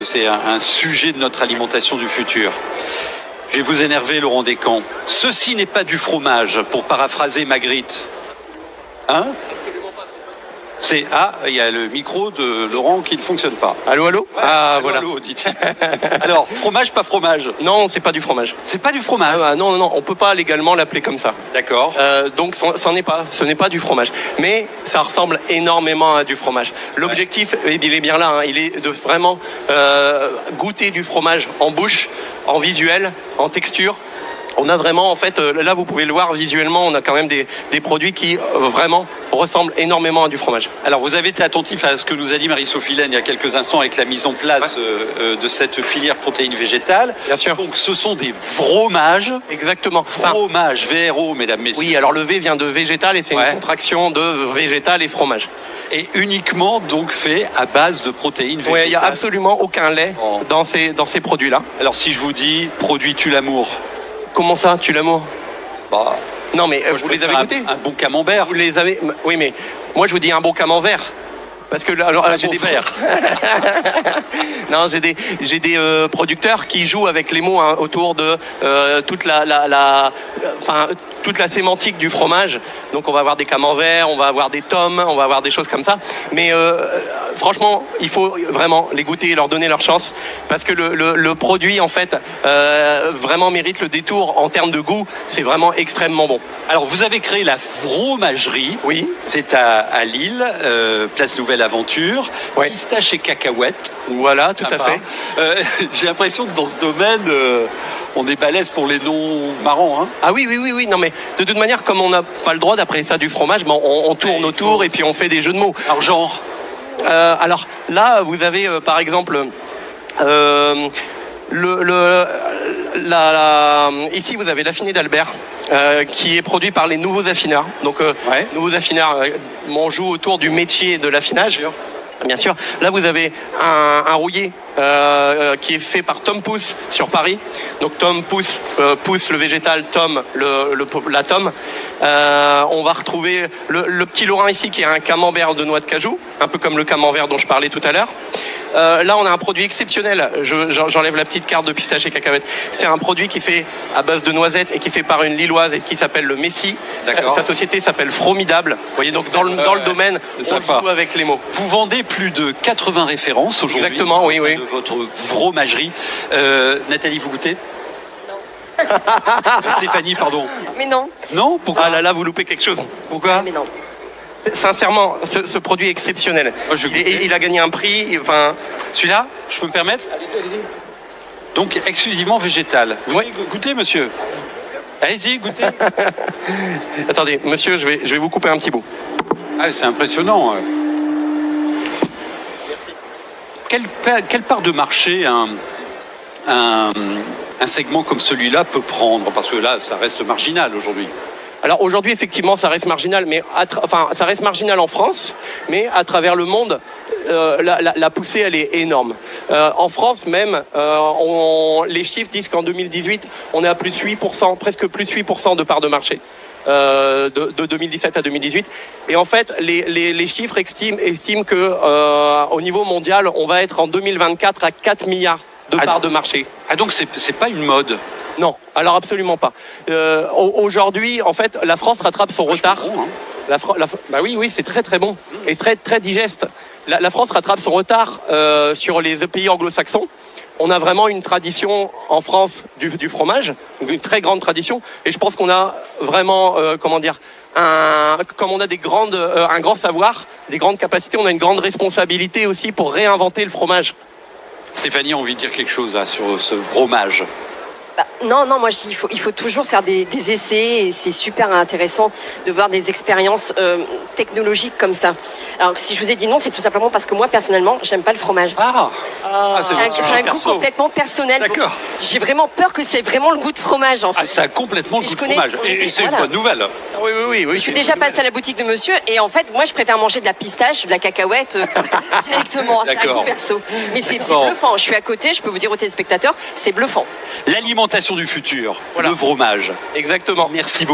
C'est un sujet de notre alimentation du futur. Je vais vous énerver, Laurent Descamps. Ceci n'est pas du fromage, pour paraphraser Magritte. Hein? C'est... Ah, il y a le micro de Laurent qui ne fonctionne pas. Allô, allô? Ouais, ah, allô, voilà. Allô, dites-il. Alors, fromage, pas fromage? Non, c'est pas du fromage. C'est pas du fromage? Non, on peut pas légalement l'appeler comme ça. D'accord. Donc, ce n'est pas du fromage. Mais ça ressemble énormément à du fromage. L'objectif, il est bien là, hein, il est de vraiment goûter du fromage en bouche, en visuel, en texture. On a vraiment, en fait, là vous pouvez le voir visuellement, on a quand même des produits qui vraiment ressemblent énormément à du fromage. Alors vous avez été attentif à ce que nous a dit Marie-Sophie Laine il y a quelques instants avec la mise en place de cette filière protéines végétales. Bien sûr. Donc ce sont des fromages. Exactement. Fromage, VRO, mesdames, messieurs. Oui, alors le V vient de végétal et c'est une contraction de végétal et fromage. Et uniquement donc fait à base de protéines végétales. Oui, il n'y a absolument aucun lait dans ces produits-là. Alors si je vous dis produit tue l'amour. Comment ça, tue l'amour? Bah, non, mais vous les avez goûtés? Un bon camembert. Vous les avez? Oui, mais moi je vous dis un bon camembert. Parce que alors j'ai des verres. Non, j'ai des producteurs qui jouent avec les mots hein, autour de toute toute la sémantique du fromage. Donc on va avoir des camemberts, on va avoir des tomes, on va avoir des choses comme ça. Mais franchement, il faut vraiment les goûter et leur donner leur chance parce que le produit en fait vraiment mérite le détour en termes de goût. C'est vraiment extrêmement bon. Alors vous avez créé la fromagerie. Oui. C'est à Lille, place Nouvelle Aventure, ouais. Pistache et cacahuètes. Voilà, tout à fait. J'ai l'impression que dans ce domaine, on est balèze pour les noms marrants. Hein. Ah oui. Non mais de toute manière, comme on n'a pas le droit d'appeler ça du fromage, ben, on tourne autour et puis on fait des jeux de mots. Alors genre alors là, vous avez par exemple ici vous avez l'affiné d'Albert qui est produit par les Nouveaux Affineurs. Donc Nouveaux Affineurs, on joue autour du métier de l'affinage. Bien sûr. Là vous avez un rouillé qui est fait par Tom Pouce sur Paris. Donc Tom Pouce, Pouce le végétal, Tom la tome. On va retrouver le petit Lorrain ici qui est un camembert de noix de cajou, un peu comme le camembert dont je parlais tout à l'heure. Là on a un produit exceptionnel. J'enlève la petite carte de pistache et cacahuètes. C'est un produit qui est fait à base de noisettes et qui est fait par une Lilloise et qui s'appelle le Messi. Sa société s'appelle Fromidable. Vous voyez donc dans le domaine, on joue avec les mots. Vous vendez plus de 80 références aujourd'hui. Exactement, oui. De votre fromagerie. Nathalie, vous goûtez? Non. Stéphanie, pardon. Mais non. Non? Pourquoi? Ah là, vous loupez quelque chose. Pourquoi? Mais non. Sincèrement, ce produit est exceptionnel. Moi, il a gagné un prix. Enfin, celui-là, je peux me permettre? Allez-y. Donc exclusivement végétal. Vous voulez goûter, monsieur? Allez-y, goûtez. Attendez, monsieur, je vais vous couper un petit bout. Ah, c'est impressionnant. Quelle part de marché un segment comme celui-là peut prendre? Parce que là, ça reste marginal aujourd'hui. Alors aujourd'hui, effectivement, ça reste marginal, mais ça reste marginal en France, mais à travers le monde, la poussée, elle est énorme. En France même, les chiffres disent qu'en 2018, on est à plus 8%, presque plus 8% de part de marché. De 2017 à 2018. Et en fait, les chiffres estiment que au niveau mondial, on va être en 2024 à 4 milliards de parts de marché. Ah donc c'est pas une mode? Non, alors absolument pas. Aujourd'hui, en fait, la France rattrape son retard. Bon, hein. Bah oui, c'est très très bon et très très digeste. La France rattrape son retard sur les pays anglo-saxons. On a vraiment une tradition en France du fromage, une très grande tradition, et je pense qu'on a vraiment, comme on a un grand savoir, des grandes capacités, on a une grande responsabilité aussi pour réinventer le fromage. Stéphanie a envie de dire quelque chose là, sur ce fromage. Bah, non, moi je dis il faut toujours faire des essais et c'est super intéressant de voir des expériences technologiques comme ça. Alors si je vous ai dit non, c'est tout simplement parce que moi personnellement, j'aime pas le fromage. C'est un goût complètement personnel. D'accord. J'ai vraiment peur que c'est vraiment le goût de fromage en fait. Ah, ça a complètement le goût de fromage. Et c'est une bonne nouvelle. Oui. Je suis déjà passée à la boutique de monsieur et en fait, moi je préfère manger de la pistache, de la cacahuète directement. C'est un goût perso. Mais c'est bluffant. Je suis à côté, je peux vous dire aux téléspectateurs, c'est bluffant. L'alimentation du futur, le fromage. Exactement. Merci beaucoup.